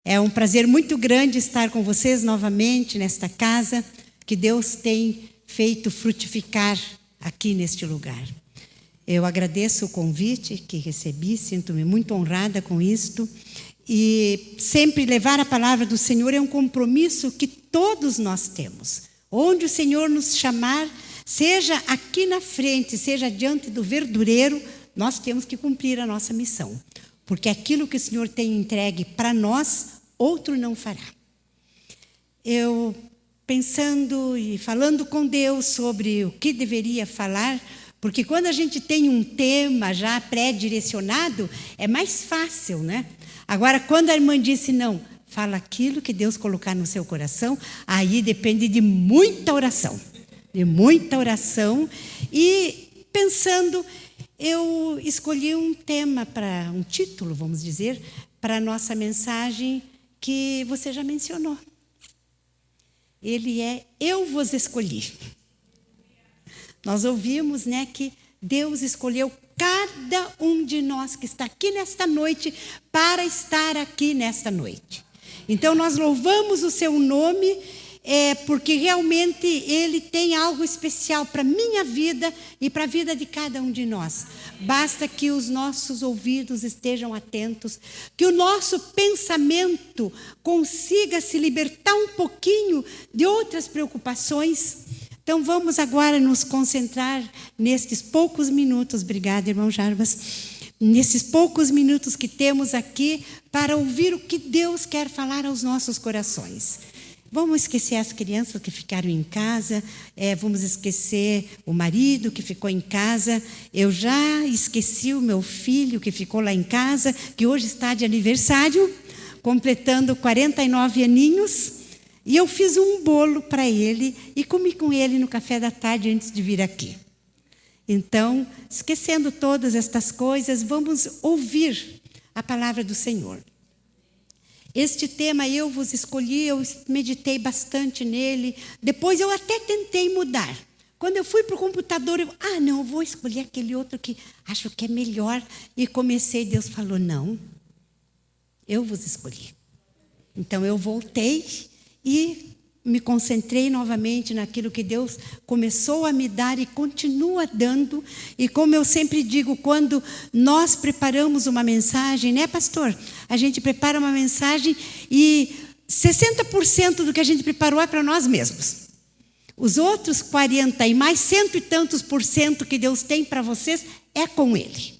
É um prazer muito grande estar com vocês novamente nesta casa que Deus tem feito frutificar aqui neste lugar. Eu agradeço o convite que recebi, sinto-me muito honrada com isto. E sempre levar a palavra do Senhor é um compromisso que todos nós temos. Onde o Senhor nos chamar, seja aqui na frente, seja diante do verdureiro, nós temos que cumprir a nossa missão. Porque aquilo que o Senhor tem entregue para nós, outro não fará. Eu, pensando e falando com Deus sobre o que deveria falar, porque quando a gente tem um tema já pré-direcionado, é mais fácil, né? Agora, quando a irmã disse, não, fala aquilo que Deus colocar no seu coração, aí depende de muita oração. De muita oração. E pensando, eu escolhi um tema, um título, vamos dizer, para a nossa mensagem que você já mencionou. Ele é Eu Vos Escolhi. Nós ouvimos, né, que Deus escolheu cada um de nós que está aqui nesta noite para estar aqui nesta noite. Então, nós louvamos o seu nome, porque realmente Ele tem algo especial para a minha vida e para a vida de cada um de nós. Basta que os nossos ouvidos estejam atentos, que o nosso pensamento consiga se libertar um pouquinho de outras preocupações. Então, vamos agora nos concentrar nestes poucos minutos, obrigada, irmão Jarbas, nesses poucos minutos que temos aqui para ouvir o que Deus quer falar aos nossos corações. Vamos esquecer as crianças que ficaram em casa, vamos esquecer o marido que ficou em casa. Eu já esqueci o meu filho que ficou lá em casa, que hoje está de aniversário, completando 49 aninhos. E eu fiz um bolo para ele e comi com ele no café da tarde antes de vir aqui. Então, esquecendo todas estas coisas, vamos ouvir a palavra do Senhor. Este tema eu vos escolhi, eu meditei bastante nele. Depois eu até tentei mudar. Quando eu fui para o computador, eu vou escolher aquele outro que acho que é melhor. E comecei, Deus falou, não, eu vos escolhi. Então eu voltei e me concentrei novamente naquilo que Deus começou a me dar e continua dando. E como eu sempre digo, quando nós preparamos uma mensagem, né, pastor? A gente prepara uma mensagem e 60% do que a gente preparou é para nós mesmos. Os outros 40% e mais 100 e tantos por cento que Deus tem para vocês é com Ele.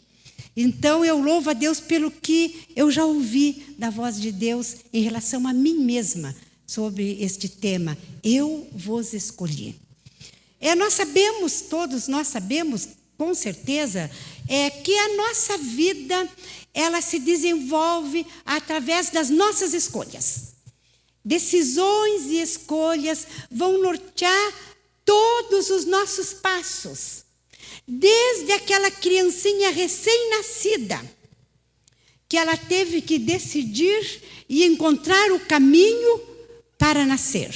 Então eu louvo a Deus pelo que eu já ouvi da voz de Deus em relação a mim mesma, sobre este tema, eu vos escolhi. Todos nós sabemos, com certeza, que a nossa vida, ela se desenvolve através das nossas escolhas. Decisões e escolhas vão nortear todos os nossos passos. Desde aquela criancinha recém-nascida, que ela teve que decidir e encontrar o caminho para nascer.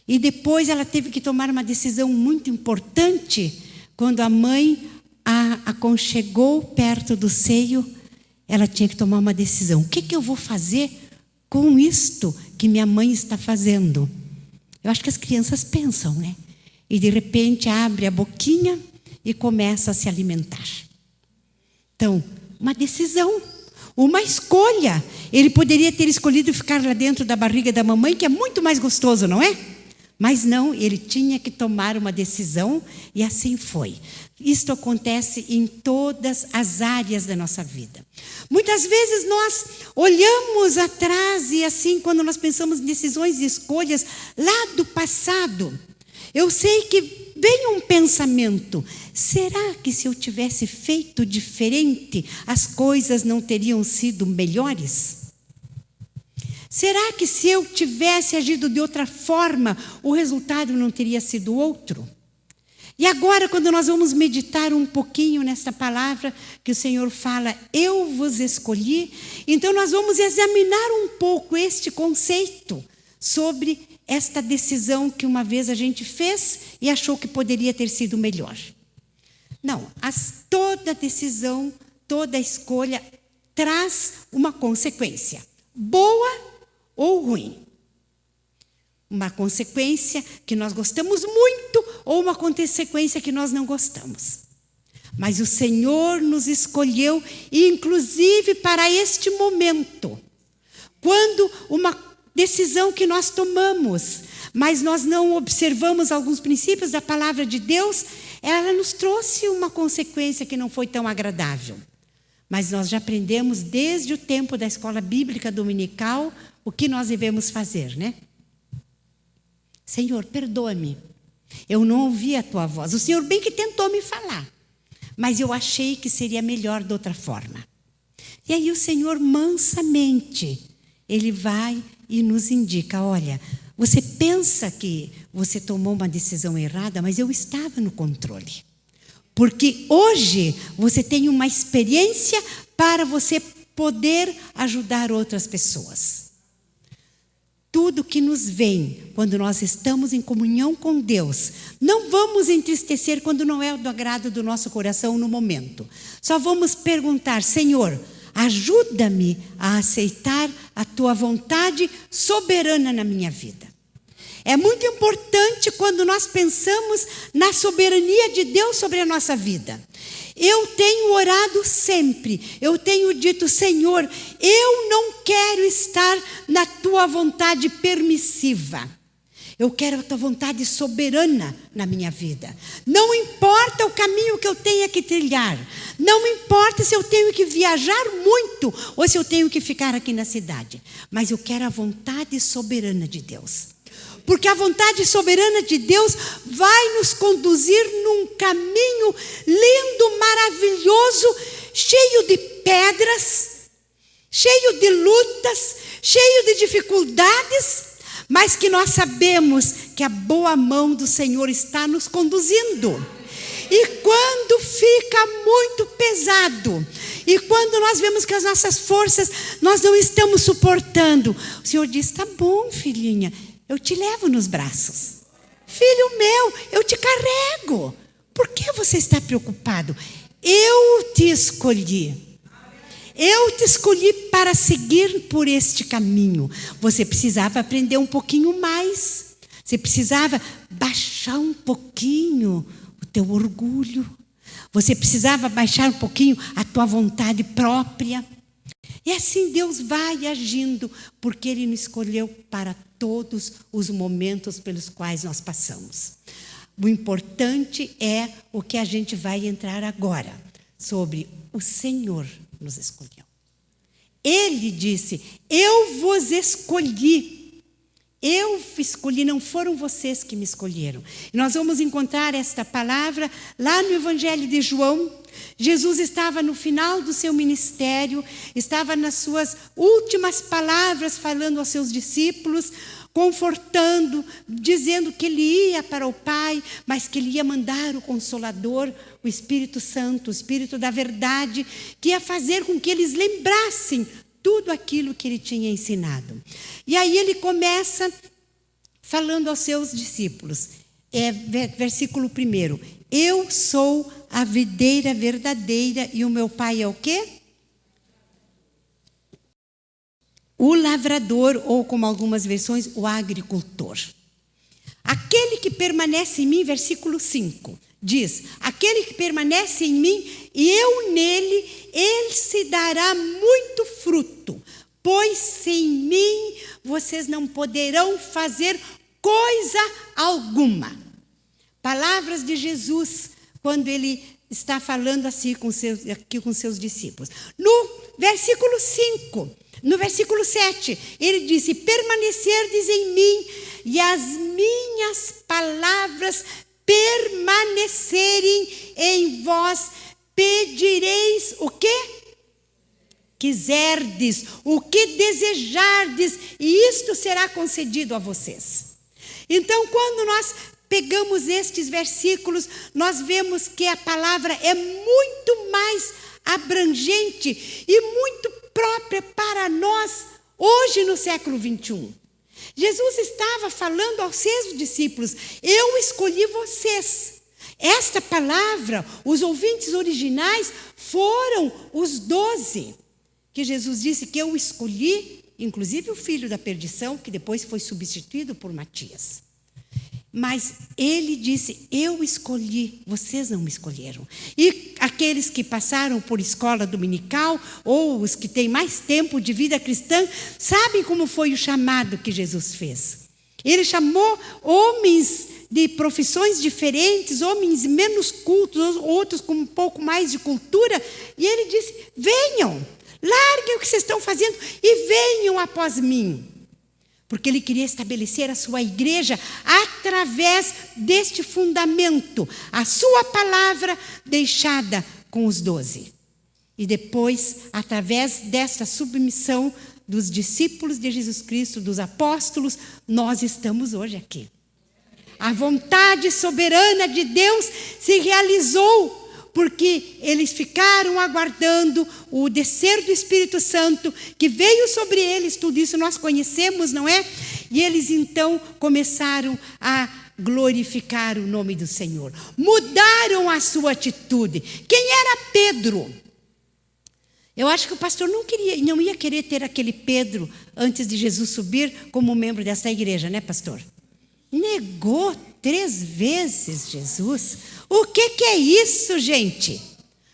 E depois ela teve que tomar uma decisão muito importante. Quando a mãe a aconchegou perto do seio, ela tinha que tomar uma decisão. O que eu vou fazer com isto que minha mãe está fazendo? Eu acho que as crianças pensam, né? E de repente abre a boquinha e começa a se alimentar. Então, uma decisão. Uma escolha. Ele poderia ter escolhido ficar lá dentro da barriga da mamãe, que é muito mais gostoso, não é? Mas não, ele tinha que tomar uma decisão e assim foi. Isto acontece em todas as áreas da nossa vida. Muitas vezes nós olhamos atrás e assim, quando nós pensamos em decisões e escolhas lá do passado, eu sei que vem um pensamento, será que se eu tivesse feito diferente, as coisas não teriam sido melhores? Será que se eu tivesse agido de outra forma, o resultado não teria sido outro? E agora, quando nós vamos meditar um pouquinho nesta palavra que o Senhor fala, eu vos escolhi, então nós vamos examinar um pouco este conceito sobre esta decisão que uma vez a gente fez e achou que poderia ter sido melhor. Não, toda decisão, toda escolha traz uma consequência. boa ou ruim. Uma consequência que nós gostamos muito ou uma consequência que nós não gostamos. Mas o Senhor nos escolheu, inclusive para este momento, quando uma decisão que nós tomamos, mas nós não observamos alguns princípios da palavra de Deus, ela nos trouxe uma consequência que não foi tão agradável. Mas nós já aprendemos desde o tempo da escola bíblica dominical o que nós devemos fazer, né? Senhor, perdoa-me, eu não ouvi a tua voz. O Senhor bem que tentou me falar, mas eu achei que seria melhor de outra forma. E aí o Senhor mansamente, Ele vai e nos indica, olha, você pensa que você tomou uma decisão errada, mas eu estava no controle. Porque hoje você tem uma experiência para você poder ajudar outras pessoas. Tudo que nos vem quando nós estamos em comunhão com Deus, não vamos entristecer quando não é do agrado do nosso coração no momento. Só vamos perguntar, Senhor, ajuda-me a aceitar a tua vontade soberana na minha vida. É muito importante quando nós pensamos na soberania de Deus sobre a nossa vida. Eu tenho orado sempre, eu tenho dito, Senhor, eu não quero estar na tua vontade permissiva. Eu quero a tua vontade soberana na minha vida. Não importa o caminho que eu tenha que trilhar. Não importa se eu tenho que viajar muito ou se eu tenho que ficar aqui na cidade. Mas eu quero a vontade soberana de Deus. Porque a vontade soberana de Deus vai nos conduzir num caminho lindo, maravilhoso, cheio de pedras, cheio de lutas, cheio de dificuldades, mas que nós sabemos que a boa mão do Senhor está nos conduzindo. E quando fica muito pesado, e quando nós vemos que as nossas forças nós não estamos suportando, o Senhor diz, tá bom, filhinha, eu te levo nos braços. Filho meu, eu te carrego. Por que você está preocupado? Eu te escolhi. Eu te escolhi para seguir por este caminho. Você precisava aprender um pouquinho mais. Você precisava baixar um pouquinho o teu orgulho. Você precisava baixar um pouquinho a tua vontade própria. E assim Deus vai agindo, porque Ele nos escolheu para todos os momentos pelos quais nós passamos. O importante é o que a gente vai entrar agora, sobre o Senhor nos escolheu. Ele disse, eu vos escolhi. Eu escolhi, não foram vocês que me escolheram. E nós vamos encontrar esta palavra lá no Evangelho de João. Jesus estava no final do seu ministério, estava nas suas últimas palavras falando aos seus discípulos, confortando, dizendo que ele ia para o Pai, mas que ele ia mandar o Consolador, o Espírito Santo, o Espírito da verdade, que ia fazer com que eles lembrassem tudo aquilo que ele tinha ensinado. E aí ele começa falando aos seus discípulos, versículo 1, eu sou a videira verdadeira e o meu pai é o quê? O lavrador, ou como algumas versões, o agricultor. Aquele que permanece em mim, versículo 5, diz, aquele que permanece em mim e eu nele, ele se dará muito fruto, pois sem mim vocês não poderão fazer coisa alguma. Palavras de Jesus, quando ele está falando assim aqui com seus discípulos. No versículo 5, no versículo 7, ele disse, permanecerdes em mim e as minhas palavras permanecerem em vós, pedireis o quê? Quiserdes, o que desejardes, e isto será concedido a vocês. Então, quando nós pegamos estes versículos, nós vemos que a palavra é muito mais abrangente e muito própria para nós, hoje no século 21. Jesus estava falando aos seus discípulos, eu escolhi vocês. Esta palavra, os ouvintes originais foram os 12, que Jesus disse que eu escolhi inclusive o filho da perdição, que depois foi substituído por Matias. Mas ele disse: eu escolhi, vocês não me escolheram. E aqueles que passaram por escola dominical, ou os que têm mais tempo de vida cristã, sabem como foi o chamado que Jesus fez. Ele chamou homens de profissões diferentes, homens menos cultos, outros com um pouco mais de cultura, e ele disse: venham, larguem o que vocês estão fazendo e venham após mim. Porque ele queria estabelecer a sua igreja através deste fundamento, a sua palavra deixada com os 12. E depois, através dessa submissão dos discípulos de Jesus Cristo, dos apóstolos, nós estamos hoje aqui. A vontade soberana de Deus se realizou, porque eles ficaram aguardando o descer do Espírito Santo, que veio sobre eles, tudo isso nós conhecemos, não é? E eles então começaram a glorificar o nome do Senhor. Mudaram a sua atitude. Quem era Pedro? Eu acho que o pastor não ia querer ter aquele Pedro antes de Jesus subir como membro dessa igreja, né, pastor? Negou 3 vezes Jesus. O que é isso, gente?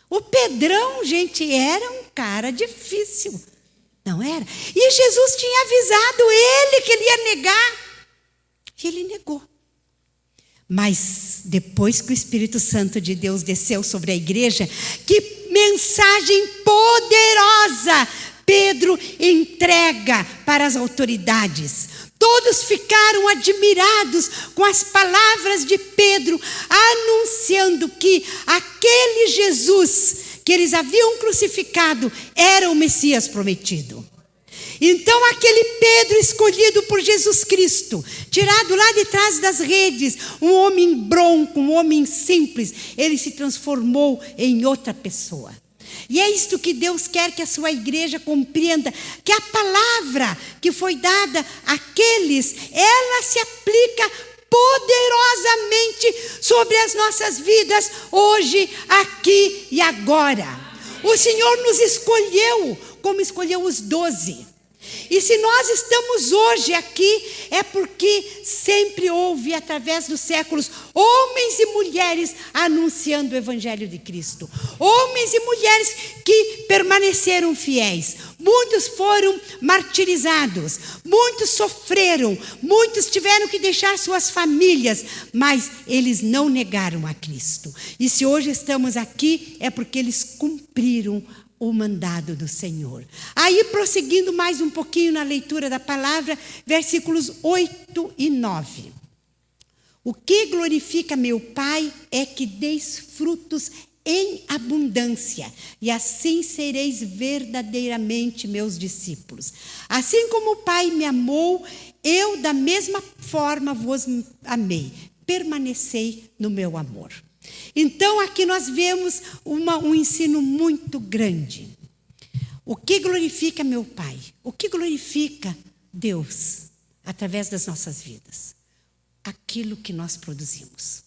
O Pedrão, gente, era um cara difícil, não era? E Jesus tinha avisado ele que ele ia negar. E ele negou. Mas depois que o Espírito Santo de Deus desceu sobre a igreja, que mensagem poderosa Pedro entrega para as autoridades. Todos ficaram admirados com as palavras de Pedro, anunciando que aquele Jesus que eles haviam crucificado era o Messias prometido. Então aquele Pedro escolhido por Jesus Cristo, tirado lá de trás das redes, um homem bronco, um homem simples, ele se transformou em outra pessoa. E é isto que Deus quer que a sua igreja compreenda, que a palavra que foi dada àqueles, ela se aplica poderosamente sobre as nossas vidas, hoje, aqui e agora. O Senhor nos escolheu, como escolheu os 12. E se nós estamos hoje aqui, é porque sempre houve, através dos séculos, homens e mulheres anunciando o Evangelho de Cristo. Homens e mulheres que permaneceram fiéis. Muitos foram martirizados, muitos sofreram, muitos tiveram que deixar suas famílias, mas eles não negaram a Cristo. E se hoje estamos aqui, é porque eles cumpriram o mandado do Senhor. Aí, prosseguindo mais um pouquinho na leitura da palavra, versículos 8 e 9. O que glorifica meu Pai é que deis frutos em abundância, e assim sereis verdadeiramente meus discípulos. Assim como o Pai me amou, eu da mesma forma vos amei. Permanecei no meu amor. Então, aqui nós vemos um ensino muito grande. O que glorifica meu Pai? O que glorifica Deus através das nossas vidas? Aquilo que nós produzimos.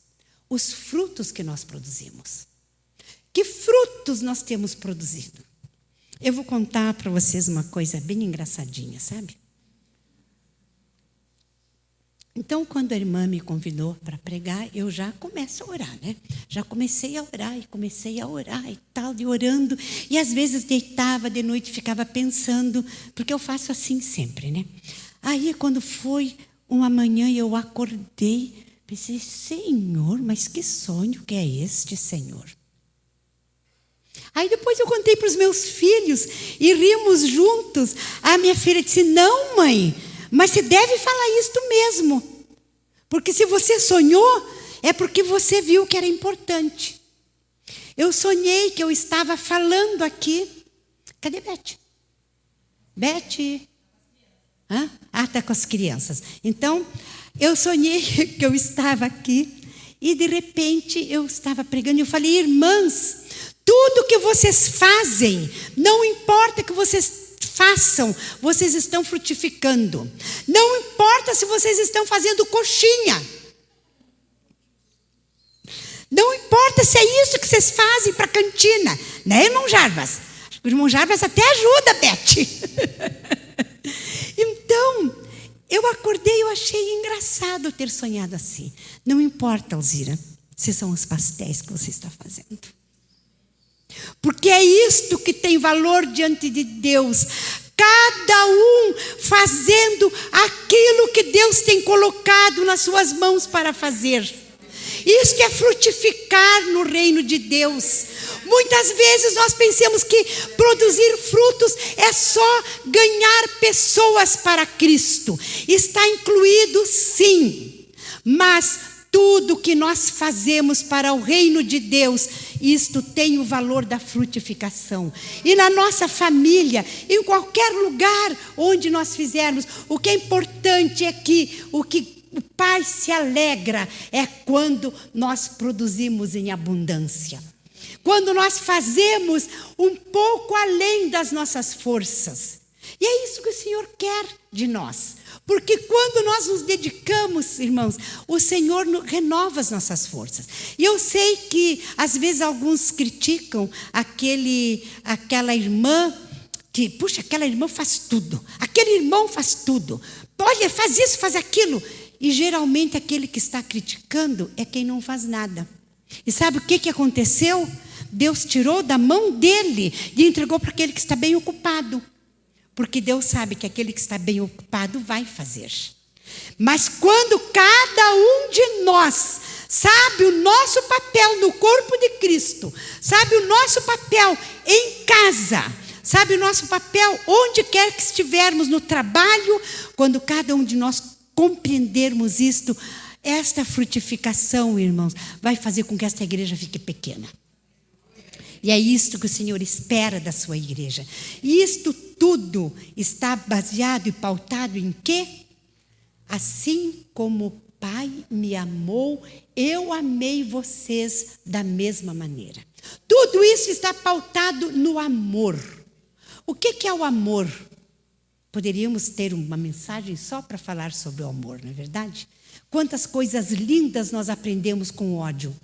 Os frutos que nós produzimos. Que frutos nós temos produzido? Eu vou contar para vocês uma coisa bem engraçadinha, sabe? Então, quando a irmã me convidou para pregar, eu já começo a orar, né? Já comecei a orar e tal, e orando. E às vezes deitava de noite, ficava pensando, porque eu faço assim sempre, né? Aí, quando foi uma manhã, eu acordei, pensei: Senhor, mas que sonho que é este, Senhor? Aí depois eu contei para os meus filhos e rimos juntos. A minha filha disse: não, mãe, mas você deve falar isto mesmo. Porque se você sonhou, é porque você viu que era importante. Eu sonhei que eu estava falando aqui. Cadê Beth? Beth? Hã? Ah, está com as crianças. Então, eu sonhei que eu estava aqui e de repente eu estava pregando e eu falei: irmãs, tudo que vocês fazem, não importa que vocês façam, vocês estão frutificando. Não importa se vocês estão fazendo coxinha. Não importa se é isso que vocês fazem para a cantina. Né, irmão Jarbas? O irmão Jarbas até ajuda, Beth. Eu acordei, eu achei engraçado ter sonhado assim. Não importa, Alzira, se são os pastéis que você está fazendo. Porque é isto que tem valor diante de Deus. Cada um fazendo aquilo que Deus tem colocado nas suas mãos para fazer. Isto é frutificar no reino de Deus. Muitas vezes nós pensamos que produzir frutos é só ganhar pessoas para Cristo. Está incluído, sim. Mas tudo que nós fazemos para o reino de Deus, isto tem o valor da frutificação. E na nossa família, em qualquer lugar onde nós fizermos, o que é importante é que o Pai se alegra é quando nós produzimos em abundância. Quando nós fazemos um pouco além das nossas forças. E é isso que o Senhor quer de nós. Porque quando nós nos dedicamos, irmãos, o Senhor renova as nossas forças. E eu sei que, às vezes, alguns criticam aquela irmã que, puxa, aquela irmã faz tudo. Aquele irmão faz tudo. Olha, faz isso, faz aquilo. E, geralmente, aquele que está criticando é quem não faz nada. E sabe o que aconteceu? Deus tirou da mão dele e entregou para aquele que está bem ocupado. Porque Deus sabe que aquele que está bem ocupado vai fazer. Mas quando cada um de nós sabe o nosso papel no corpo de Cristo, sabe o nosso papel em casa, sabe o nosso papel onde quer que estivermos no trabalho, quando cada um de nós compreendermos isto, esta frutificação, irmãos, vai fazer com que esta igreja fique pequena. E é isto que o Senhor espera da sua igreja. E isto tudo está baseado e pautado em quê? Assim como o Pai me amou, eu amei vocês da mesma maneira. Tudo isso está pautado no amor. O que é o amor? Poderíamos ter uma mensagem só para falar sobre o amor, não é verdade? Quantas coisas lindas nós aprendemos com o ódio.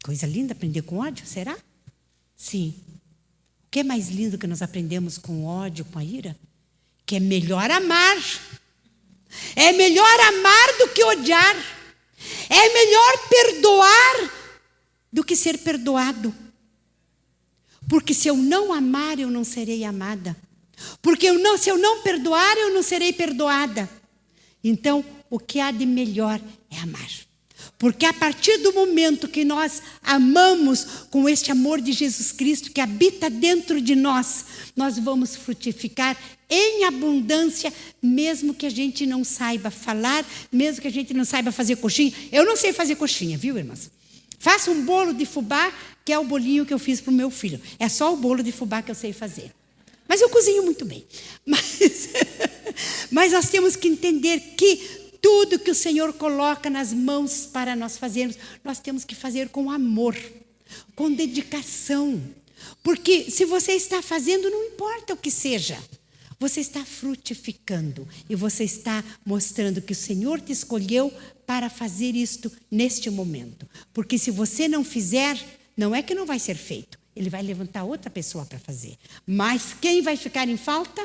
Coisa linda aprender com ódio, será? Sim. O que é mais lindo que nós aprendemos com o ódio, com a ira? Que é melhor amar. É melhor amar do que odiar. É melhor perdoar do que ser perdoado. Porque se eu não amar, eu não serei amada. Porque se eu não perdoar, eu não serei perdoada. Então, o que há de melhor é amar. Porque a partir do momento que nós amamos com este amor de Jesus Cristo que habita dentro de nós, nós vamos frutificar em abundância, mesmo que a gente não saiba falar, mesmo que a gente não saiba fazer coxinha. Eu não sei fazer coxinha, viu, irmãs? Faço um bolo de fubá, que é o bolinho que eu fiz para o meu filho. É só o bolo de fubá que eu sei fazer. Mas eu cozinho muito bem. Mas nós temos que entender que tudo que o Senhor coloca nas mãos para nós fazermos, nós temos que fazer com amor, com dedicação. Porque se você está fazendo, não importa o que seja, você está frutificando e você está mostrando que o Senhor te escolheu para fazer isto neste momento. Porque se você não fizer, não é que não vai ser feito, Ele vai levantar outra pessoa para fazer. Mas quem vai ficar em falta?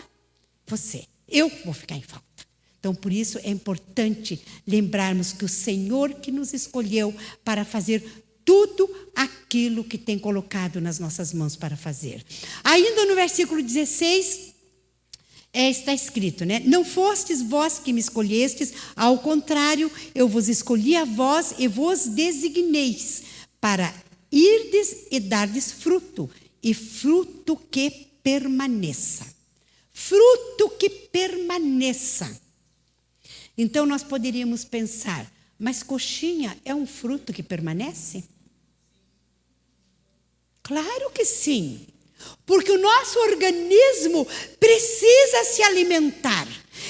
Você. Eu vou ficar em falta. Então, por isso é importante lembrarmos que o Senhor que nos escolheu para fazer tudo aquilo que tem colocado nas nossas mãos para fazer. Ainda no versículo 16, está escrito, né? Não fostes vós que me escolhestes, ao contrário, eu vos escolhi a vós e vos designeis para irdes e dardes fruto, e fruto que permaneça. Fruto que permaneça. Então, nós poderíamos pensar, mas coxinha é um fruto que permanece? Claro que sim, porque o nosso organismo precisa se alimentar.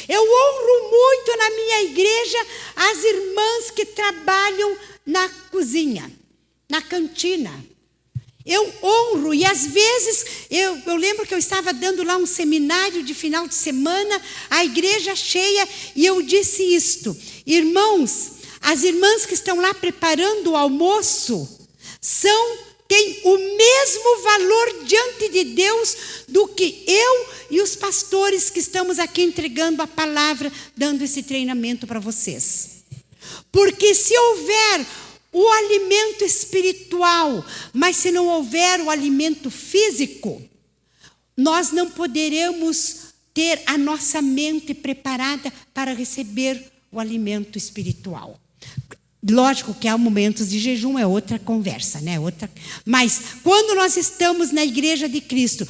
Eu honro muito na minha igreja as irmãs que trabalham na cozinha, na cantina. Eu honro, e às vezes, eu lembro que eu estava dando lá um seminário de final de semana, a igreja cheia, e eu disse isto: irmãos, as irmãs que estão lá preparando o almoço, são têm o mesmo valor diante de Deus do que eu e os pastores que estamos aqui entregando a palavra, dando esse treinamento para vocês. Porque se houver o alimento espiritual, mas se não houver o alimento físico, nós não poderemos ter a nossa mente preparada para receber o alimento espiritual. Lógico que há momentos de jejum, é outra conversa, né? Mas quando nós estamos na igreja de Cristo,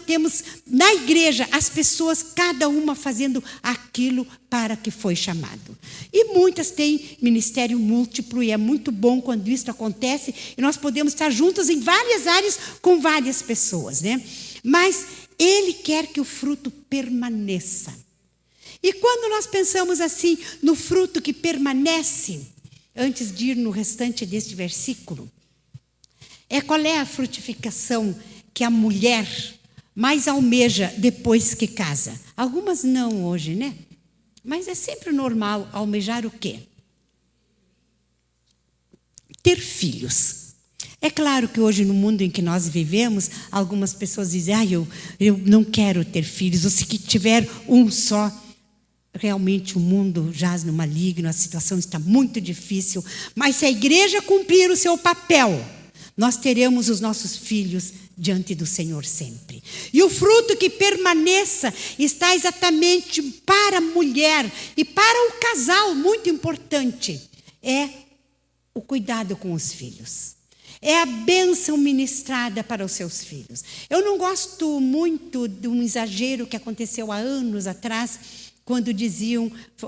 temos na igreja as pessoas, cada uma fazendo aquilo para que foi chamado. E muitas têm ministério múltiplo, e é muito bom quando isso acontece, e nós podemos estar juntos em várias áreas com várias pessoas, né? Mas Ele quer que o fruto permaneça. E quando nós pensamos assim, no fruto que permanece, antes de ir no restante deste versículo, qual é a frutificação que a mulher mais almeja depois que casa? Algumas não hoje, né? Mas é sempre normal almejar o quê? Ter filhos. É claro que hoje, no mundo em que nós vivemos, algumas pessoas dizem, eu não quero ter filhos, ou se tiver um só. Realmente o mundo jaz no maligno, a situação está muito difícil, mas se a igreja cumprir o seu papel, nós teremos os nossos filhos diante do Senhor sempre. E o fruto que permaneça está exatamente para a mulher e para o casal, muito importante, é o cuidado com os filhos. É a bênção ministrada para os seus filhos. Eu não gosto muito de um exagero que aconteceu há anos atrás,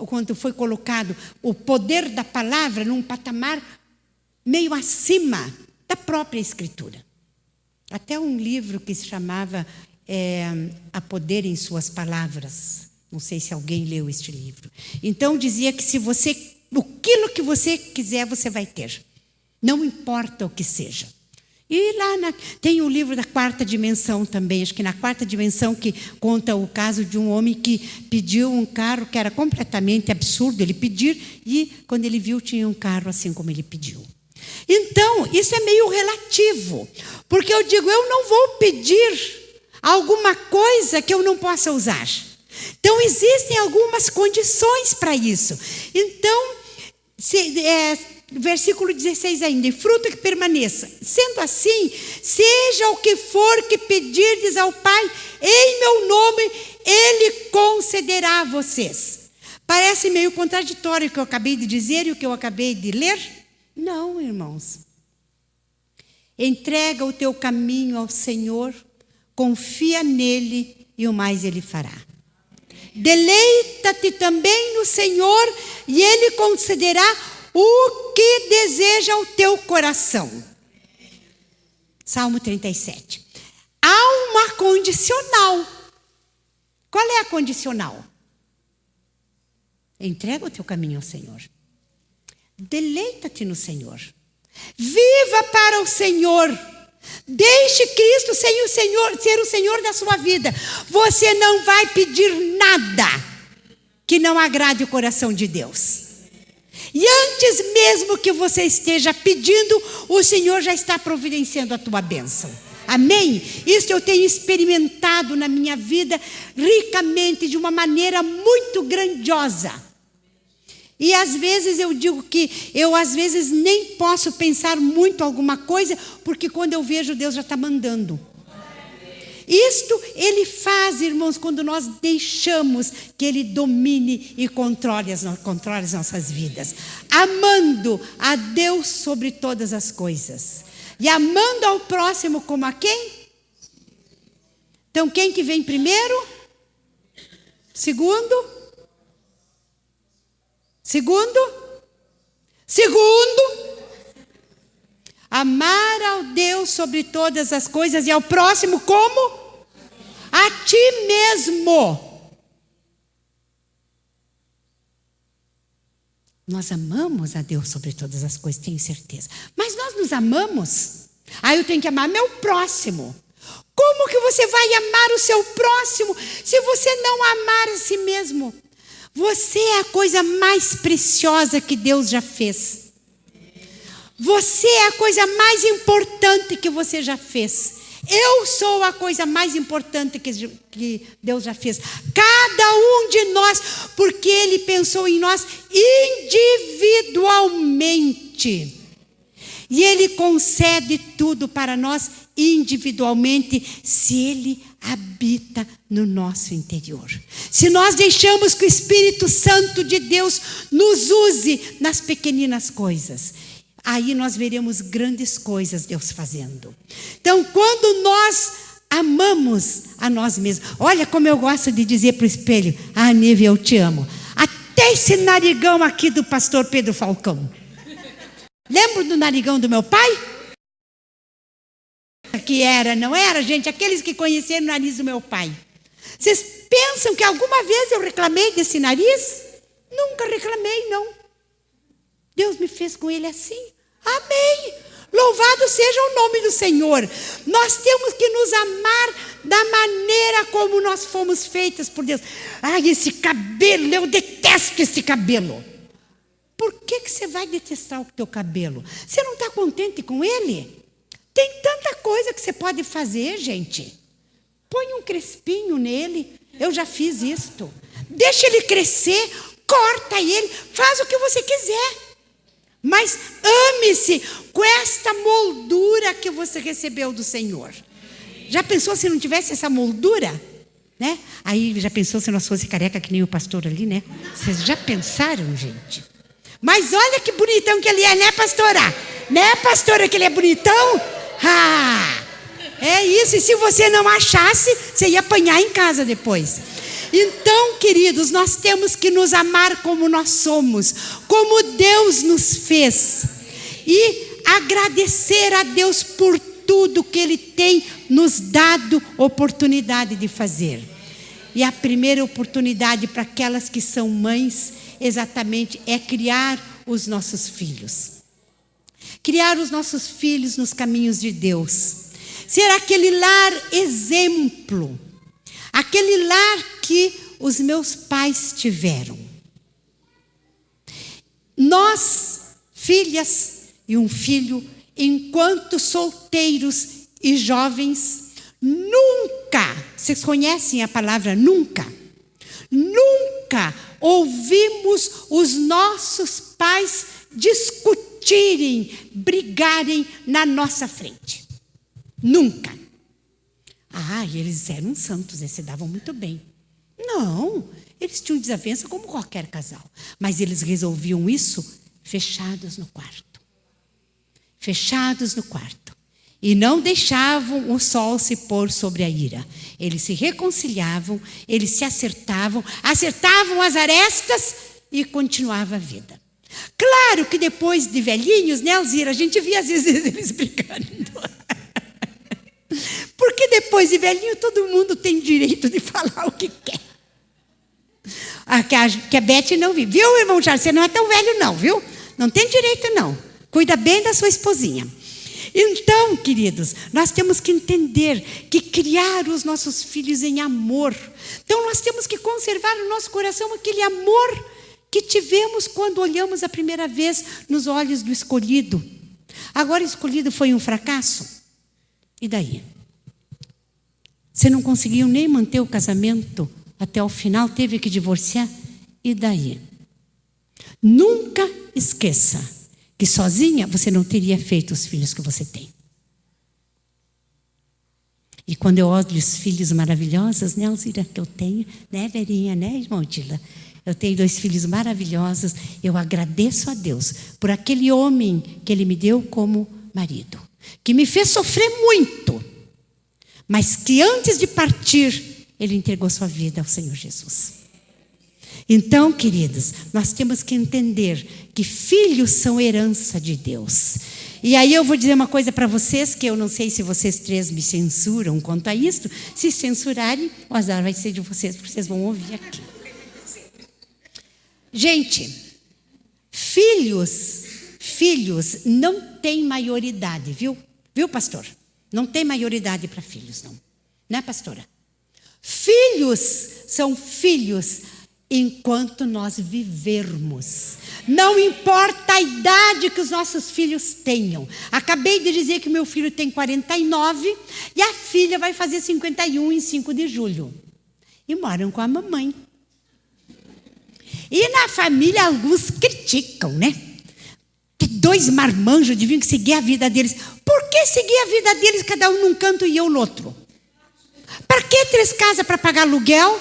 quando foi colocado o poder da palavra num patamar meio acima da própria Escritura. Até um livro que se chamava A Poder em Suas Palavras. Não sei se alguém leu este livro. Então dizia que aquilo que você quiser, você vai ter. Não importa o que seja. E lá tem o livro da quarta dimensão também, acho que na quarta dimensão, que conta o caso de um homem que pediu um carro que era completamente absurdo ele pedir, e quando ele viu tinha um carro assim como ele pediu. Então, isso é meio relativo, porque eu digo, eu não vou pedir alguma coisa que eu não possa usar. Então, existem algumas condições para isso. Então, versículo 16 ainda, fruto que permaneça. Sendo assim, seja o que for que pedirdes ao Pai, em meu nome, Ele concederá a vocês. Parece meio contraditório o que eu acabei de dizer e o que eu acabei de ler? Não, irmãos. Entrega o teu caminho ao Senhor, confia nele e o mais Ele fará. Deleita-te também no Senhor e Ele concederá o que deseja o teu coração. Salmo 37. Há uma condicional. Qual é a condicional? Entrega o teu caminho ao Senhor. Deleita-te no Senhor. Viva para o Senhor. Deixe Cristo ser o Senhor da sua vida. Você não vai pedir nada que não agrade o coração de Deus. E antes mesmo que você esteja pedindo, o Senhor já está providenciando a tua bênção. Amém? Isso eu tenho experimentado na minha vida ricamente, de uma maneira muito grandiosa. E às vezes eu digo que eu às vezes nem posso pensar muito alguma coisa, porque quando eu vejo, Deus já está mandando. Isto Ele faz, irmãos, quando nós deixamos que Ele domine e controle as nossas vidas. Amando a Deus sobre todas as coisas. E amando ao próximo como a quem? Então, quem que vem primeiro? Segundo? Amar ao Deus sobre todas as coisas e ao próximo como? A ti mesmo. Nós amamos a Deus sobre todas as coisas, tenho certeza. Mas nós nos amamos? Eu tenho que amar meu próximo. Como que você vai amar o seu próximo se você não amar a si mesmo? Você é a coisa mais preciosa que Deus já fez. Você é a coisa mais importante que você já fez. Eu sou a coisa mais importante que Deus já fez. Cada um de nós, porque Ele pensou em nós individualmente. E Ele concede tudo para nós individualmente, se Ele habita no nosso interior. Se nós deixamos que o Espírito Santo de Deus nos use nas pequeninas coisas, aí nós veremos grandes coisas Deus fazendo. Então, quando nós amamos a nós mesmos, olha como eu gosto de dizer para o espelho: ah, Nívia, eu te amo. Até esse narigão aqui do pastor Pedro Falcão. Lembra do narigão do meu pai? Que era, não era, gente? Aqueles que conheceram o nariz do meu pai. Vocês pensam que alguma vez eu reclamei desse nariz? Nunca reclamei, não. Deus me fez com ele assim. Amém. Louvado seja o nome do Senhor. Nós temos que nos amar da maneira como nós fomos feitas por Deus. Ai, esse cabelo, eu detesto esse cabelo. Por que você vai detestar o teu cabelo? Você não está contente com ele? Tem tanta coisa que você pode fazer, gente. Põe um crespinho nele. Eu já fiz isto. Deixa ele crescer, corta ele, faz o que você quiser. Mas ame-se com esta moldura que você recebeu do Senhor. Já pensou se não tivesse essa moldura? Né? Aí já pensou se nós fosse careca que nem o pastor ali, né? Vocês já pensaram, gente? Mas olha que bonitão que ele é, né, pastora? Né, pastora, que ele é bonitão? Ah, é isso. E se você não achasse, você ia apanhar em casa depois. Então, queridos, nós temos que nos amar como nós somos, como Deus nos fez, e agradecer a Deus por tudo que Ele tem nos dado oportunidade de fazer. E a primeira oportunidade para aquelas que são mães, exatamente, é criar os nossos filhos. Criar os nossos filhos nos caminhos de Deus. Ser aquele lar exemplo. Aquele lar que os meus pais tiveram. Nós, filhas e um filho, enquanto solteiros e jovens, nunca, vocês conhecem a palavra nunca? Nunca ouvimos os nossos pais discutirem, brigarem na nossa frente. Nunca. Ah, eles eram santos, eles se davam muito bem. Não, eles tinham desavença como qualquer casal. Mas eles resolviam isso fechados no quarto. Fechados no quarto. E não deixavam o sol se pôr sobre a ira. Eles se reconciliavam, eles se acertavam as arestas e continuava a vida. Claro que depois de velhinhos, né, Alzira, a gente via às vezes eles brigando. Porque depois de velhinho, todo mundo tem direito de falar o que quer. Que a Beth não viu. Viu, irmão Charles? Você não é tão velho não, viu? Não tem direito não. Cuida bem da sua esposinha. Então, queridos, nós temos que entender que criar os nossos filhos em amor. Então, nós temos que conservar no nosso coração aquele amor que tivemos quando olhamos a primeira vez nos olhos do escolhido. Agora, o escolhido foi um fracasso? E daí? Você não conseguiu nem manter o casamento até o final, teve que divorciar? E daí? Nunca esqueça que sozinha você não teria feito os filhos que você tem. E quando eu olho os filhos maravilhosos, né, Alzira, que eu tenho, né, Verinha, né, irmão Dila? Eu tenho 2 filhos maravilhosos, eu agradeço a Deus por aquele homem que Ele me deu como marido, que me fez sofrer muito, mas que antes de partir, Ele entregou sua vida ao Senhor Jesus. Então, queridos, nós temos que entender que filhos são herança de Deus. E aí eu vou dizer uma coisa para vocês, que eu não sei se vocês 3 me censuram quanto a isso. Se censurarem, o azar vai ser de vocês, porque vocês vão ouvir aqui. Gente, filhos não têm maioridade, viu? Viu, pastor? Não tem maioridade para filhos, não. Né, pastora? Filhos são filhos enquanto nós vivermos. Não importa a idade que os nossos filhos tenham. Acabei de dizer que meu filho tem 49 e a filha vai fazer 51 em 5 de julho. E moram com a mamãe. E na família alguns criticam, né? Que 2 marmanjos deviam seguir a vida deles. Por que seguir a vida deles, cada um num canto e eu no outro? Para que 3 casas para pagar aluguel?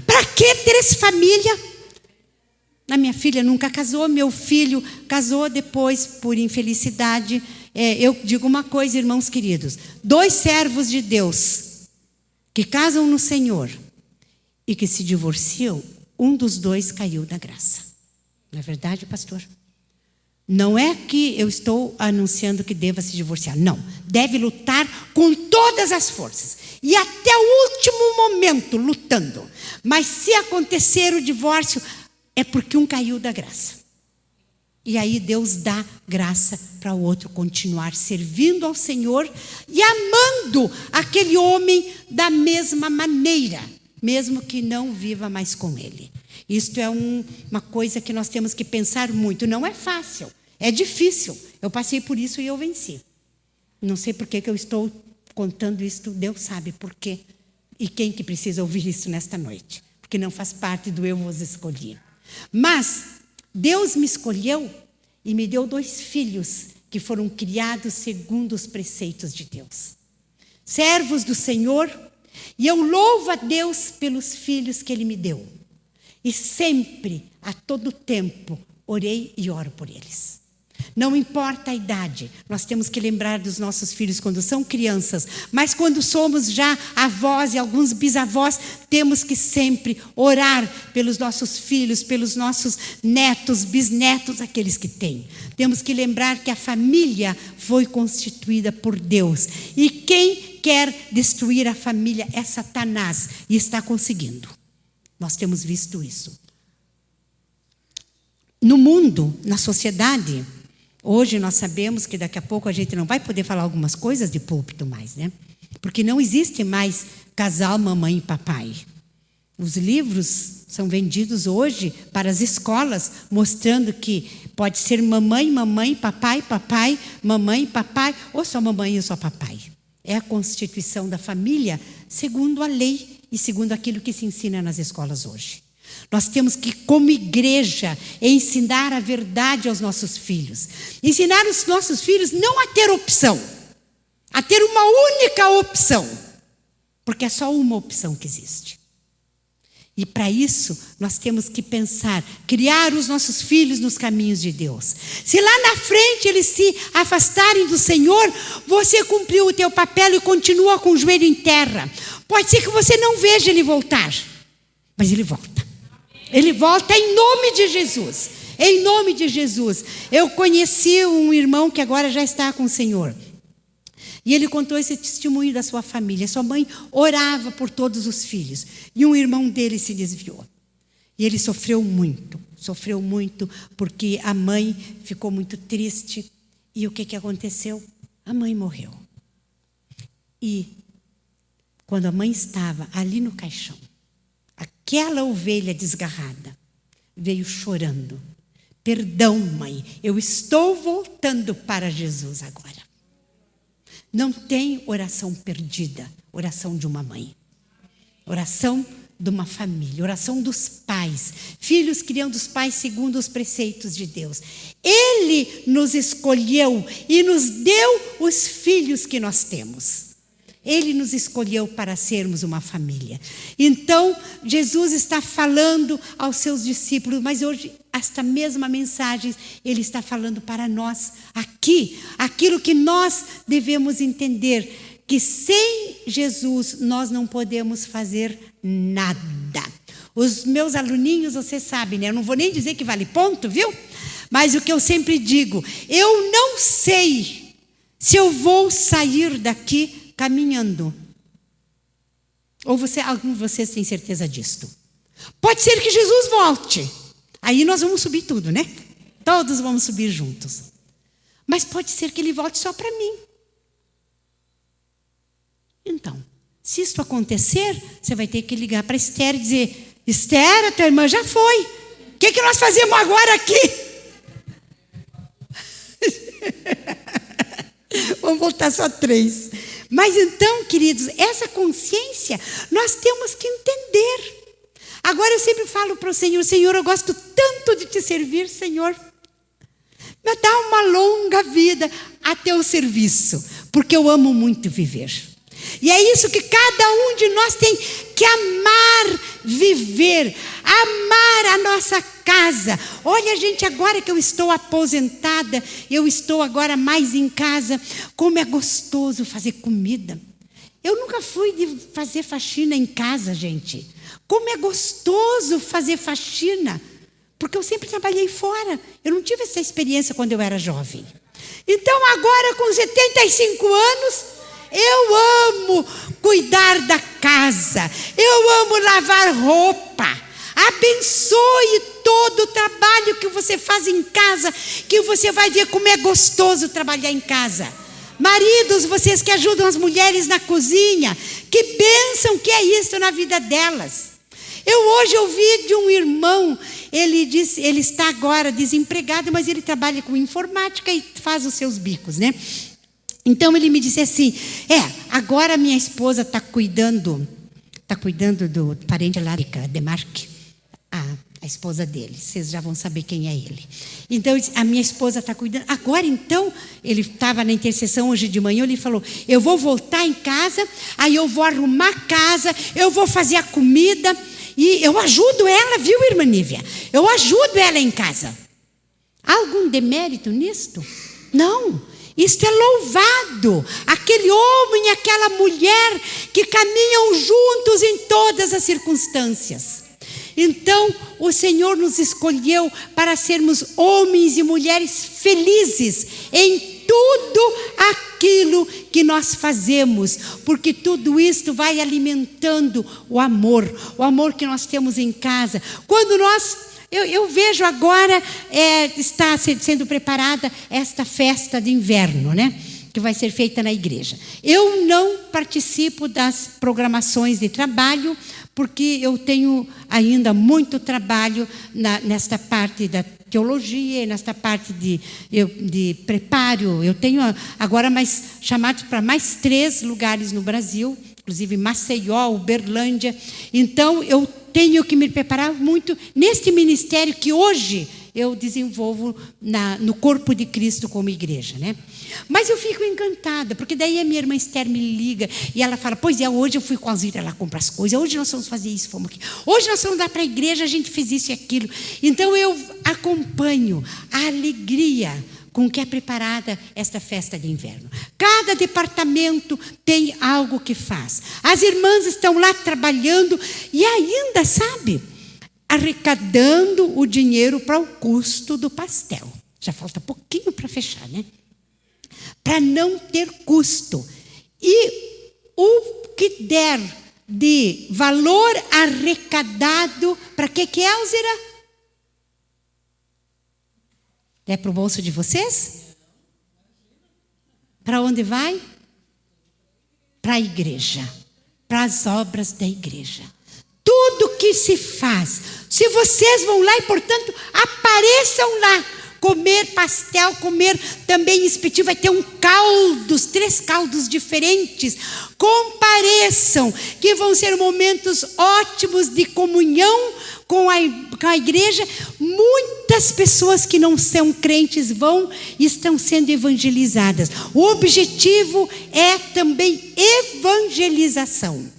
Para que 3 famílias? A minha filha nunca casou, meu filho casou depois por infelicidade. Eu digo uma coisa, irmãos queridos: 2 servos de Deus que casam no Senhor e que se divorciam, um dos 2 caiu da graça. Não é verdade, pastor? Não é que eu estou anunciando que deva se divorciar. Não. Deve lutar com todas as forças. E até o último momento lutando. Mas se acontecer o divórcio, é porque um caiu da graça. E aí Deus dá graça para o outro continuar servindo ao Senhor e amando aquele homem da mesma maneira, mesmo que não viva mais com ele. Isto é uma coisa que nós temos que pensar muito. Não é fácil, é difícil. Eu passei por isso e eu venci. Não sei por que eu estou contando isso, Deus sabe por quê. E quem que precisa ouvir isso nesta noite? Porque não faz parte do eu vos escolhi. Mas Deus me escolheu e me deu 2 filhos que foram criados segundo os preceitos de Deus. Servos do Senhor, e eu louvo a Deus pelos filhos que Ele me deu. E sempre, a todo tempo, orei e oro por eles. Não importa a idade, nós temos que lembrar dos nossos filhos quando são crianças, mas quando somos já avós e alguns bisavós, temos que sempre orar pelos nossos filhos, pelos nossos netos, bisnetos, aqueles que têm. Temos que lembrar que a família foi constituída por Deus. E quem quer destruir a família é Satanás, e está conseguindo. Nós temos visto isso. No mundo, na sociedade, hoje nós sabemos que daqui a pouco a gente não vai poder falar algumas coisas de púlpito mais, né? Porque não existe mais casal, mamãe e papai. Os livros são vendidos hoje para as escolas, mostrando que pode ser mamãe, mamãe, papai, papai, mamãe, papai, ou só mamãe ou só papai. É a constituição da família segundo a lei e segundo aquilo que se ensina nas escolas hoje. Nós temos que, como igreja, ensinar a verdade aos nossos filhos. Ensinar os nossos filhos não a ter opção, a ter uma única opção, porque é só uma opção que existe. E para isso, nós temos que pensar, criar os nossos filhos nos caminhos de Deus. Se lá na frente eles se afastarem do Senhor, você cumpriu o teu papel e continua com o joelho em terra. Pode ser que você não veja ele voltar, mas ele volta. Ele volta em nome de Jesus. Em nome de Jesus. Eu conheci um irmão que agora já está com o Senhor. E ele contou esse testemunho da sua família. Sua mãe orava por todos os filhos. E um irmão dele se desviou. E ele sofreu muito porque a mãe ficou muito triste. E o que aconteceu? A mãe morreu. E quando a mãe estava ali no caixão, aquela ovelha desgarrada veio chorando. Perdão, mãe, eu estou voltando para Jesus agora. Não tem oração perdida, oração de uma mãe. Oração de uma família, oração dos pais. Filhos criando os pais segundo os preceitos de Deus. Ele nos escolheu e nos deu os filhos que nós temos. Ele nos escolheu para sermos uma família. Então, Jesus está falando aos seus discípulos, mas hoje, esta mesma mensagem, Ele está falando para nós aqui. Aquilo que nós devemos entender, que sem Jesus nós não podemos fazer nada. Os meus aluninhos, você sabe, né? Eu não vou nem dizer que vale ponto, viu? Mas o que eu sempre digo, eu não sei se eu vou sair daqui caminhando. Ou algum de vocês tem certeza disto? Pode ser que Jesus volte. Aí nós vamos subir tudo, né? Todos vamos subir juntos. Mas pode ser que Ele volte só para mim. Então, se isso acontecer, você vai ter que ligar para Esther e dizer: Esther, a tua irmã já foi. O que nós fazemos agora aqui? vamos voltar só 3. Mas então, queridos, essa consciência nós temos que entender. Agora eu sempre falo para o Senhor: Senhor, eu gosto tanto de te servir, Senhor. Me dá uma longa vida a teu serviço, porque eu amo muito viver. E é isso que cada um de nós tem que amar viver, amar a nossa casa. Olha, gente, agora que eu estou aposentada, eu estou agora mais em casa, como é gostoso fazer comida. Eu nunca fui de fazer faxina em casa, gente. Como é gostoso fazer faxina, porque eu sempre trabalhei fora. Eu não tive essa experiência quando eu era jovem. Então agora com 75 anos, eu amo cuidar da casa, eu amo lavar roupa. Abençoe todo o trabalho que você faz em casa, que você vai ver como é gostoso trabalhar em casa. Maridos, vocês que ajudam as mulheres na cozinha, que bênção que é isso na vida delas. Hoje ouvi de um irmão, ele disse, ele está agora desempregado, mas ele trabalha com informática e faz os seus bicos, né? Então ele me disse assim: agora minha esposa está cuidando do parente lá, Demarque, a esposa dele. Vocês já vão saber quem é ele. Então a minha esposa está cuidando. Agora então, ele estava na intercessão hoje de manhã, ele falou: eu vou voltar em casa, aí eu vou arrumar a casa, eu vou fazer a comida, e eu ajudo ela, viu, irmã Nívia? Eu ajudo ela em casa. Há algum demérito nisto? Não. Isto é louvado. Aquele homem e aquela mulher que caminham juntos em todas as circunstâncias. Então, o Senhor nos escolheu para sermos homens e mulheres felizes em tudo aquilo que nós fazemos, porque tudo isto vai alimentando o amor que nós temos em casa. Quando eu vejo agora, está sendo preparada esta festa de inverno, né? Que vai ser feita na igreja. Eu não participo das programações de trabalho, porque eu tenho ainda muito trabalho nesta parte da teologia, nesta parte de preparo. Eu tenho agora chamados para mais 3 lugares no Brasil, inclusive Maceió, Uberlândia. Então, eu tenho que me preparar muito neste ministério que hoje eu desenvolvo no corpo de Cristo como igreja, né? Mas eu fico encantada, porque daí a minha irmã Esther me liga e ela fala: pois hoje eu fui com a Alzira lá comprar as coisas, hoje nós vamos fazer isso, fomos aqui. Hoje nós vamos dar para a igreja, a gente fez isso e aquilo. Então eu acompanho a alegria com que é preparada esta festa de inverno. Cada departamento tem algo que faz. As irmãs estão lá trabalhando e ainda, sabe, arrecadando o dinheiro para o custo do pastel. Já falta pouquinho para fechar, né? Para não ter custo. E o que der de valor arrecadado, para que é, Alzira? É para o bolso de vocês? Para onde vai? Para a igreja, para as obras da igreja. Tudo que se faz, se vocês vão lá e, portanto, apareçam lá, comer pastel, comer também espetinho, vai ter 3 caldos diferentes. Compareçam, que vão ser momentos ótimos de comunhão com a igreja. Muitas pessoas que não são crentes estão sendo evangelizadas. O objetivo é também evangelização.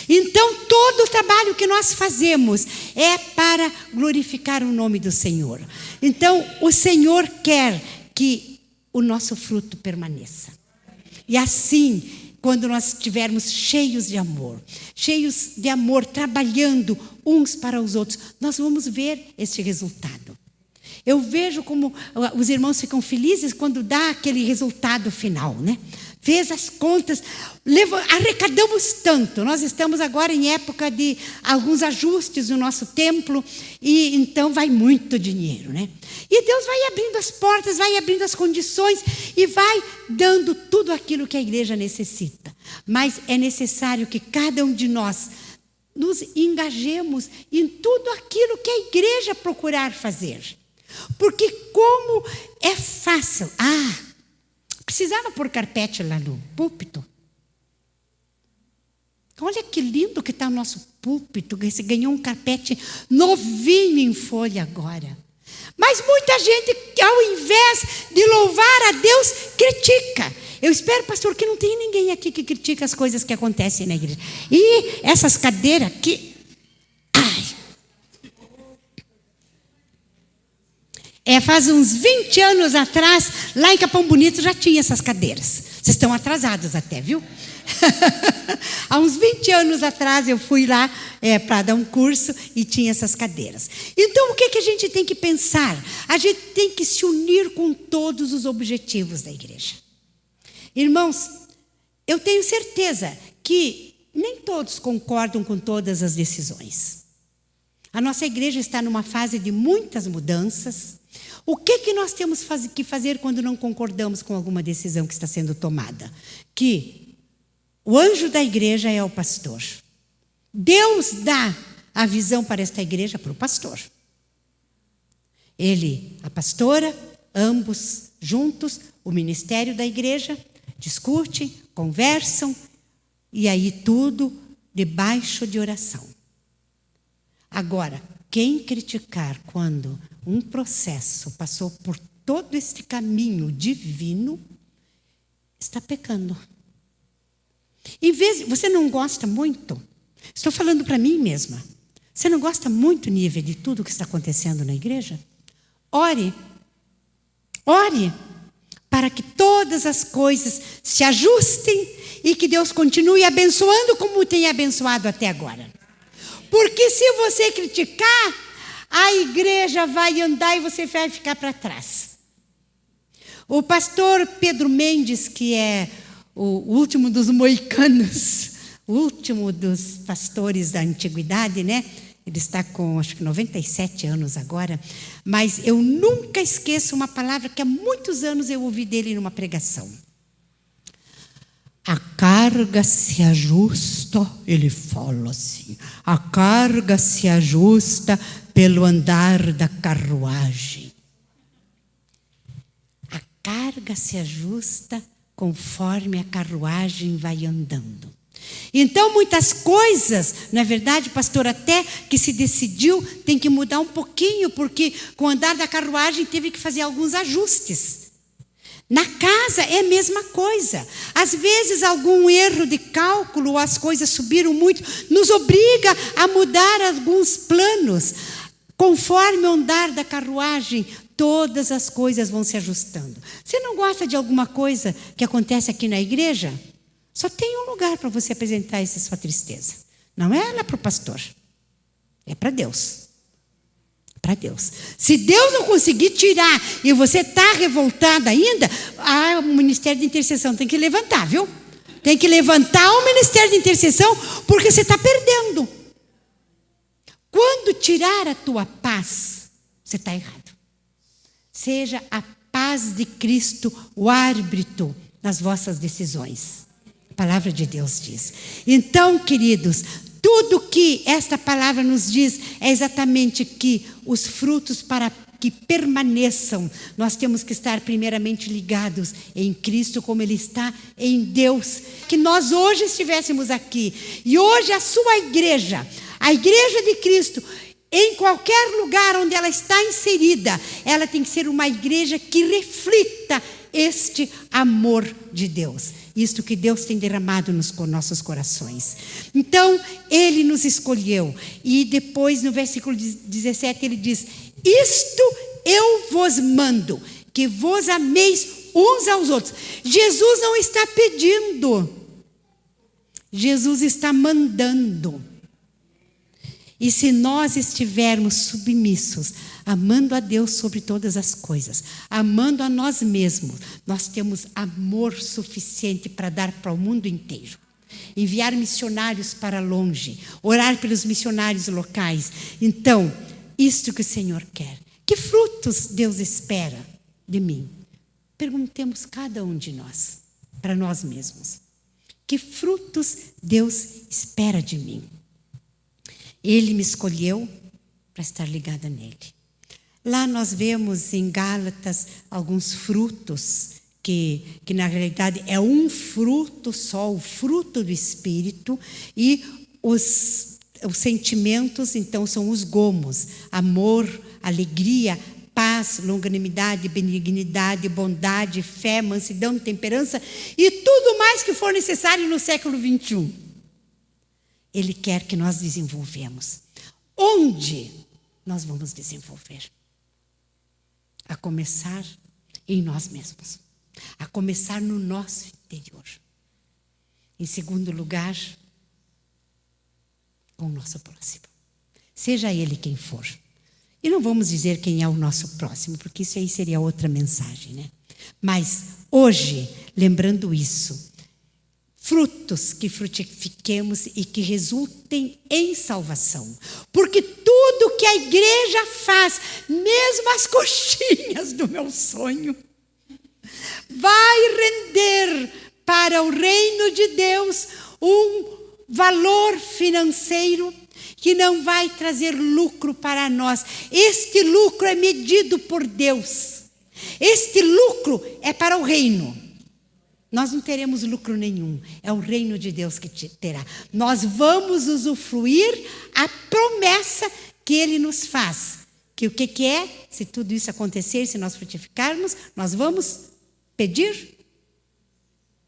Então, todo o trabalho que nós fazemos é para glorificar o nome do Senhor. Então, o Senhor quer que o nosso fruto permaneça. E assim, quando nós estivermos cheios de amor, trabalhando uns para os outros, nós vamos ver este resultado. Eu vejo como os irmãos ficam felizes quando dá aquele resultado final, né? Fez as contas, arrecadamos tanto. Nós estamos agora em época de alguns ajustes no nosso templo, e então vai muito dinheiro, né? E Deus vai abrindo as portas, vai abrindo as condições e vai dando tudo aquilo que a igreja necessita. Mas é necessário que cada um de nós nos engajemos em tudo aquilo que a igreja procurar fazer. Porque como é fácil, Precisava pôr carpete lá no púlpito. Olha que lindo que está o nosso púlpito. Você ganhou um carpete novinho em folha agora. Mas muita gente, ao invés de louvar a Deus, critica. Eu espero, pastor, que não tenha ninguém aqui que critica as coisas que acontecem na igreja. E essas cadeiras aqui... faz uns 20 anos atrás, lá em Capão Bonito já tinha essas cadeiras. Vocês estão atrasados até, viu? Há uns 20 anos atrás eu fui lá para dar um curso e tinha essas cadeiras. Então o que a gente tem que pensar? A gente tem que se unir com todos os objetivos da igreja. Irmãos, eu tenho certeza que nem todos concordam com todas as decisões. A nossa igreja está numa fase de muitas mudanças. O que nós temos que fazer quando não concordamos com alguma decisão que está sendo tomada? Que o anjo da igreja é o pastor. Deus dá a visão para esta igreja para o pastor. Ele, a pastora, ambos juntos, o ministério da igreja, discutem, conversam, e aí tudo debaixo de oração. Agora, quem criticar quando um processo passou por todo este caminho divino, está pecando. Em vez, você não gosta muito? Estou falando para mim mesma. Você não gosta muito, Nívia, de tudo que está acontecendo na igreja? Ore. Ore para que todas as coisas se ajustem e que Deus continue abençoando como tem abençoado até agora. Porque se você criticar, a igreja vai andar e você vai ficar para trás. O pastor Pedro Mendes, que é o último dos moicanos, o último dos pastores da antiguidade, né? Ele está com, acho que 97 anos agora. Mas eu nunca esqueço uma palavra que há muitos anos eu ouvi dele numa pregação. A carga se ajusta, ele fala assim, a carga se ajusta pelo andar da carruagem. A carga se ajusta conforme a carruagem vai andando. Então, muitas coisas, na verdade, pastor, até que se decidiu, tem que mudar um pouquinho, porque com o andar da carruagem teve que fazer alguns ajustes. Na casa é a mesma coisa. Às vezes, algum erro de cálculo, as coisas subiram muito, nos obriga a mudar alguns planos. Conforme o andar da carruagem, todas as coisas vão se ajustando. Você não gosta de alguma coisa que acontece aqui na igreja? Só tem um lugar para você apresentar essa sua tristeza. Não é lá para o pastor. É para Deus. Para Deus. Se Deus não conseguir tirar e você está revoltada ainda, o ministério de intercessão tem que levantar, viu? Tem que levantar o ministério de intercessão, porque você está perdendo. Quando tirar a tua paz, você está errado. Seja a paz de Cristo o árbitro nas vossas decisões. A palavra de Deus diz. Então, queridos, tudo que esta palavra nos diz é exatamente que os frutos para que permaneçam, nós temos que estar primeiramente ligados em Cristo como Ele está em Deus. Que nós hoje estivéssemos aqui e hoje a sua igreja, a igreja de Cristo, em qualquer lugar onde ela está inserida, ela tem que ser uma igreja que reflita este amor de Deus. Isto que Deus tem derramado nos nossos corações. Então, Ele nos escolheu. E depois, no versículo 17, Ele diz: isto eu vos mando, que vos ameis uns aos outros. Jesus não está pedindo. Jesus está mandando. E se nós estivermos submissos, amando a Deus sobre todas as coisas, amando a nós mesmos, nós temos amor suficiente para dar para o mundo inteiro. Enviar missionários para longe, orar pelos missionários locais. Então, isto que o Senhor quer. Que frutos Deus espera de mim? Perguntemos cada um de nós, para nós mesmos. Que frutos Deus espera de mim? Ele me escolheu para estar ligada nele. Lá nós vemos em Gálatas alguns frutos que na realidade é um fruto só, o fruto do Espírito, e os sentimentos, então, são os gomos: amor, alegria, paz, longanimidade, benignidade, bondade, fé, mansidão, temperança e tudo mais que for necessário no século 21. Ele quer que nós desenvolvemos. Onde nós vamos desenvolver? A começar em nós mesmos. A começar no nosso interior. Em segundo lugar, com o nosso próximo. Seja ele quem for. E não vamos dizer quem é o nosso próximo, porque isso aí seria outra mensagem, né? Mas hoje, lembrando isso, frutos que frutifiquemos e que resultem em salvação. Porque tudo que a igreja faz, mesmo as coxinhas do meu sonho, vai render para o reino de Deus um valor financeiro que não vai trazer lucro para nós. Este lucro é medido por Deus. Este lucro é para o reino. Nós não teremos lucro nenhum. É o reino de Deus que terá. Nós vamos usufruir a promessa que Ele nos faz. Que o que é? Se tudo isso acontecer, se nós frutificarmos, nós vamos pedir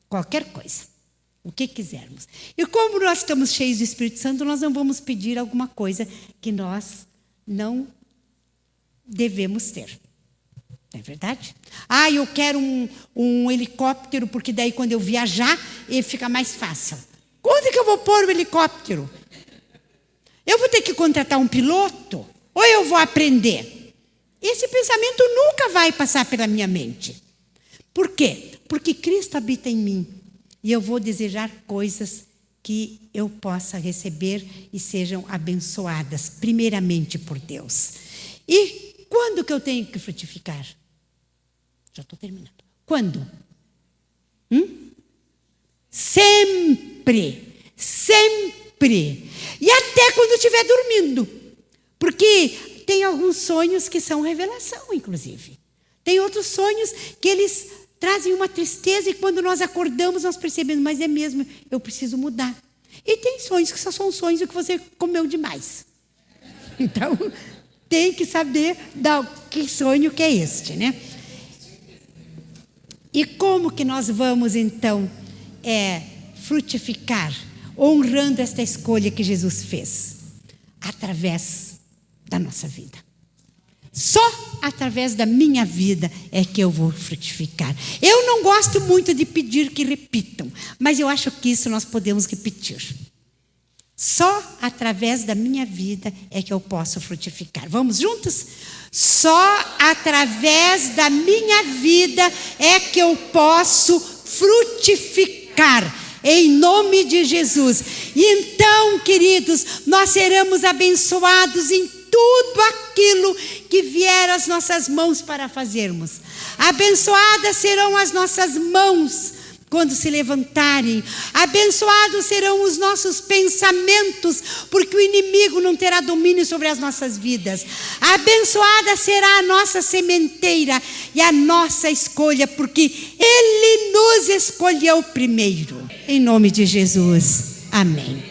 qualquer coisa. O que quisermos. E como nós estamos cheios do Espírito Santo, nós não vamos pedir alguma coisa que nós não devemos ter. Não é verdade? Eu quero um helicóptero, porque daí quando eu viajar, ele fica mais fácil. Onde que eu vou pôr o helicóptero? Eu vou ter que contratar um piloto? Ou eu vou aprender? Esse pensamento nunca vai passar pela minha mente. Por quê? Porque Cristo habita em mim. E eu vou desejar coisas que eu possa receber e sejam abençoadas, primeiramente por Deus. E quando que eu tenho que frutificar? Já estou terminando. Quando? Sempre. Sempre. E até quando eu estiver dormindo. Porque tem alguns sonhos que são revelação, inclusive. Tem outros sonhos que eles trazem uma tristeza e quando nós acordamos nós percebemos, mas é mesmo, eu preciso mudar. E tem sonhos que só são sonhos que você comeu demais. Então, tem que saber que sonho que é este, né? E como que nós vamos, então, frutificar, honrando esta escolha que Jesus fez? Através da nossa vida. Só através da minha vida é que eu vou frutificar. Eu não gosto muito de pedir que repitam, mas eu acho que isso nós podemos repetir. Só através da minha vida é que eu posso frutificar. Vamos juntos? Só através da minha vida é que eu posso frutificar. Em nome de Jesus. E então, queridos, nós seremos abençoados em tudo aquilo que vier às nossas mãos para fazermos. Abençoadas serão as nossas mãos quando se levantarem. Abençoados serão os nossos pensamentos, porque o inimigo não terá domínio sobre as nossas vidas. Abençoada será a nossa sementeira e a nossa escolha, porque Ele nos escolheu primeiro. Em nome de Jesus. Amém.